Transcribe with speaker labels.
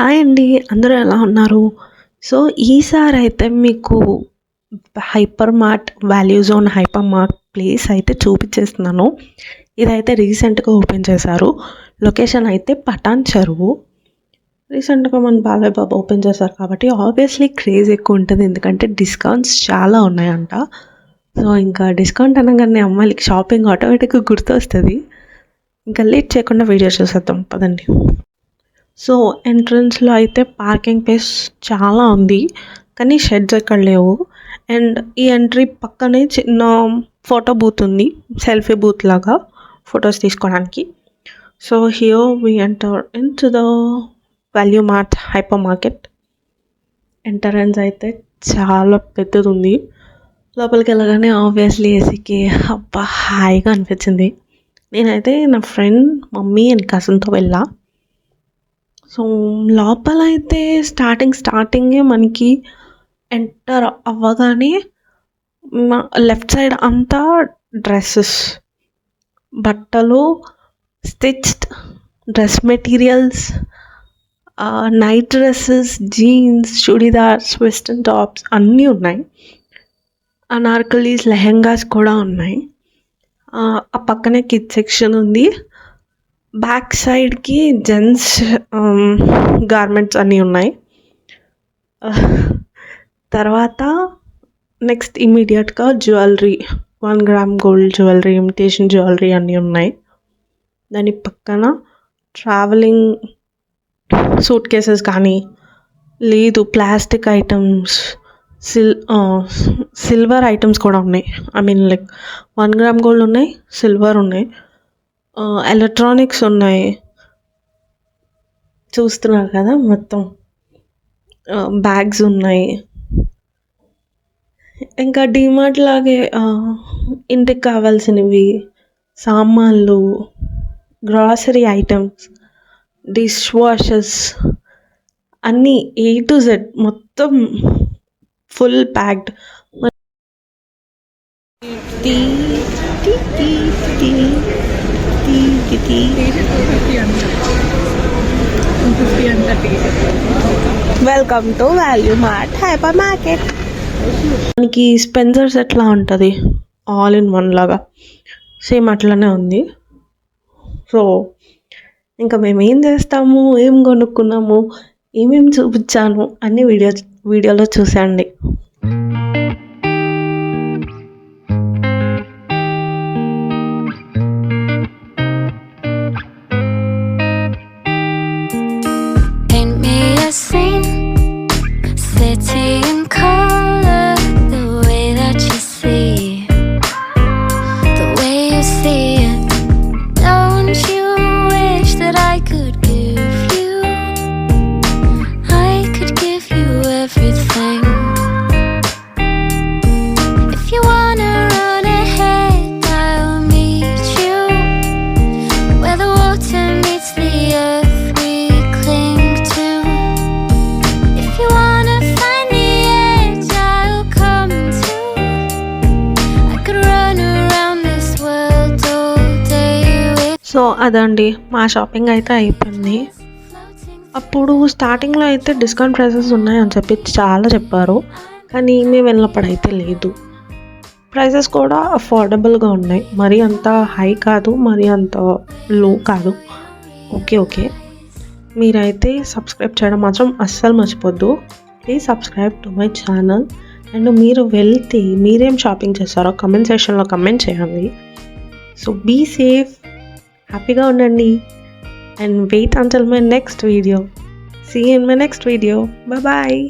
Speaker 1: Hi అండి, అందరూ ఎలా ఉన్నారు? సో ఈసారి అయితే మీకు hyper mart value zone hyper mart place అయితే చూపించేస్తున్నాను. ఇదైతే రీసెంట్గా ఓపెన్ చేశారు. లొకేషన్ అయితే పటాన్ చెరువు. రీసెంట్గా మన బాబాయ్ బాబా ఓపెన్ చేశారు కాబట్టి ఆబ్వియస్లీ క్రేజ్ ఎక్కువ ఉంటుంది, ఎందుకంటే డిస్కౌంట్స్ చాలా ఉన్నాయంట. సో ఇంకా డిస్కౌంట్ అనగానే అమ్మాయిలకి షాపింగ్ ఆటోమేటిక్గా గుర్తొస్తుంది. ఇంకా లేట్ చేయకుండా వీడియో చూసేద్దాం పదండి. సో ఎంట్రన్స్లో అయితే పార్కింగ్ ప్లేస్ చాలా ఉంది, కానీ షెడ్స్ ఎక్కడ లేవు. అండ్ ఈ ఎంట్రీ పక్కనే చిన్న ఫోటో బూత్ ఉంది, సెల్ఫీ బూత్ లాగా ఫొటోస్ తీసుకోవడానికి. So here we enter into the Value Mart hypermarket. Entrance అయితే చాలా పెద్దది ఉంది. లోపలికి వెళ్ళగానే ఆబ్వియస్లీ ఏసీకి అబ్బా హాయిగా అనిపించింది. నేనైతే నా ఫ్రెండ్ మమ్మీ అండ్ కజిన్తో వెళ్ళా. సో లోపల అయితే స్టార్టింగే మనకి ఎంటర్ అవ్వగానే లెఫ్ట్ సైడ్ అంతా డ్రెస్సెస్, బట్టలు, stitched dress materials, night dresses, jeans, churidars, western tops అన్నీ ఉన్నాయి. అనార్కలీస్, లెహెంగాస్ కూడా ఉన్నాయి. ఆ పక్కనే కిడ్ సెక్షన్ ఉంది. బ్యాక్ సైడ్కి జెంట్స్ గార్మెంట్స్ అన్నీ ఉన్నాయి. తర్వాత నెక్స్ట్ ఇమీడియట్గా jewellery, 1 gram gold jewellery, imitation jewellery అన్నీ ఉన్నాయి. దాని పక్కన ట్రావెలింగ్ సూట్ కేసెస్ కానీ లేదు ప్లాస్టిక్ ఐటమ్స్, సిల్వర్ ఐటమ్స్ కూడా ఉన్నాయి. I mean like 1 gram gold ఉన్నాయి, సిల్వర్ ఉన్నాయి, ఎలక్ట్రానిక్స్ ఉన్నాయి. చూస్తున్నారు కదా మొత్తం. బ్యాగ్స్ ఉన్నాయి. ఇంకా డీమార్ట్ లాగే ఇంటికి కావాల్సినవి, సామాన్లు, గ్రాసరీ ఐటమ్స్, డిష్ వాషెస్ అన్నీ A to Z మొత్తం full packed. Welcome to value Mart hyper market. మనకి స్పెన్సర్స్ ఎట్లా ఉంటుంది, ఆల్ ఇన్ వన్ లాగా సేమ్ అట్లనే ఉంది. సో ఇంకా మేము ఏం చేస్తాము, ఏం కొనుక్కున్నాము, ఏమేమి చూపించాను అన్ని వీడియోలో చూసండి. సో అదండి, మా షాపింగ్ అయితే అయిపోయింది. అప్పుడు స్టార్టింగ్లో అయితే డిస్కౌంట్ ప్రైసెస్ ఉన్నాయని చెప్పి చాలా చెప్పారు, కానీ మేము వెళ్ళినప్పుడు అయితే లేదు. ప్రైసెస్ కూడా అఫోర్డబుల్గా ఉన్నాయి, మరీ అంత హై కాదు, మరీ అంత లో కాదు. ఓకే. మీరైతే సబ్స్క్రైబ్ చేయడం మాత్రం అస్సలు మర్చిపోద్దు. Please subscribe to my channel. And మీరు వెళ్తే మీరేం షాపింగ్ చేస్తారో కమెంట్ సెక్షన్లో కమెంట్ చేయండి. సో బీ సేఫ్, హ్యాపీగా ఉండండి, and wait until my next video. See you in my next video. Bye bye.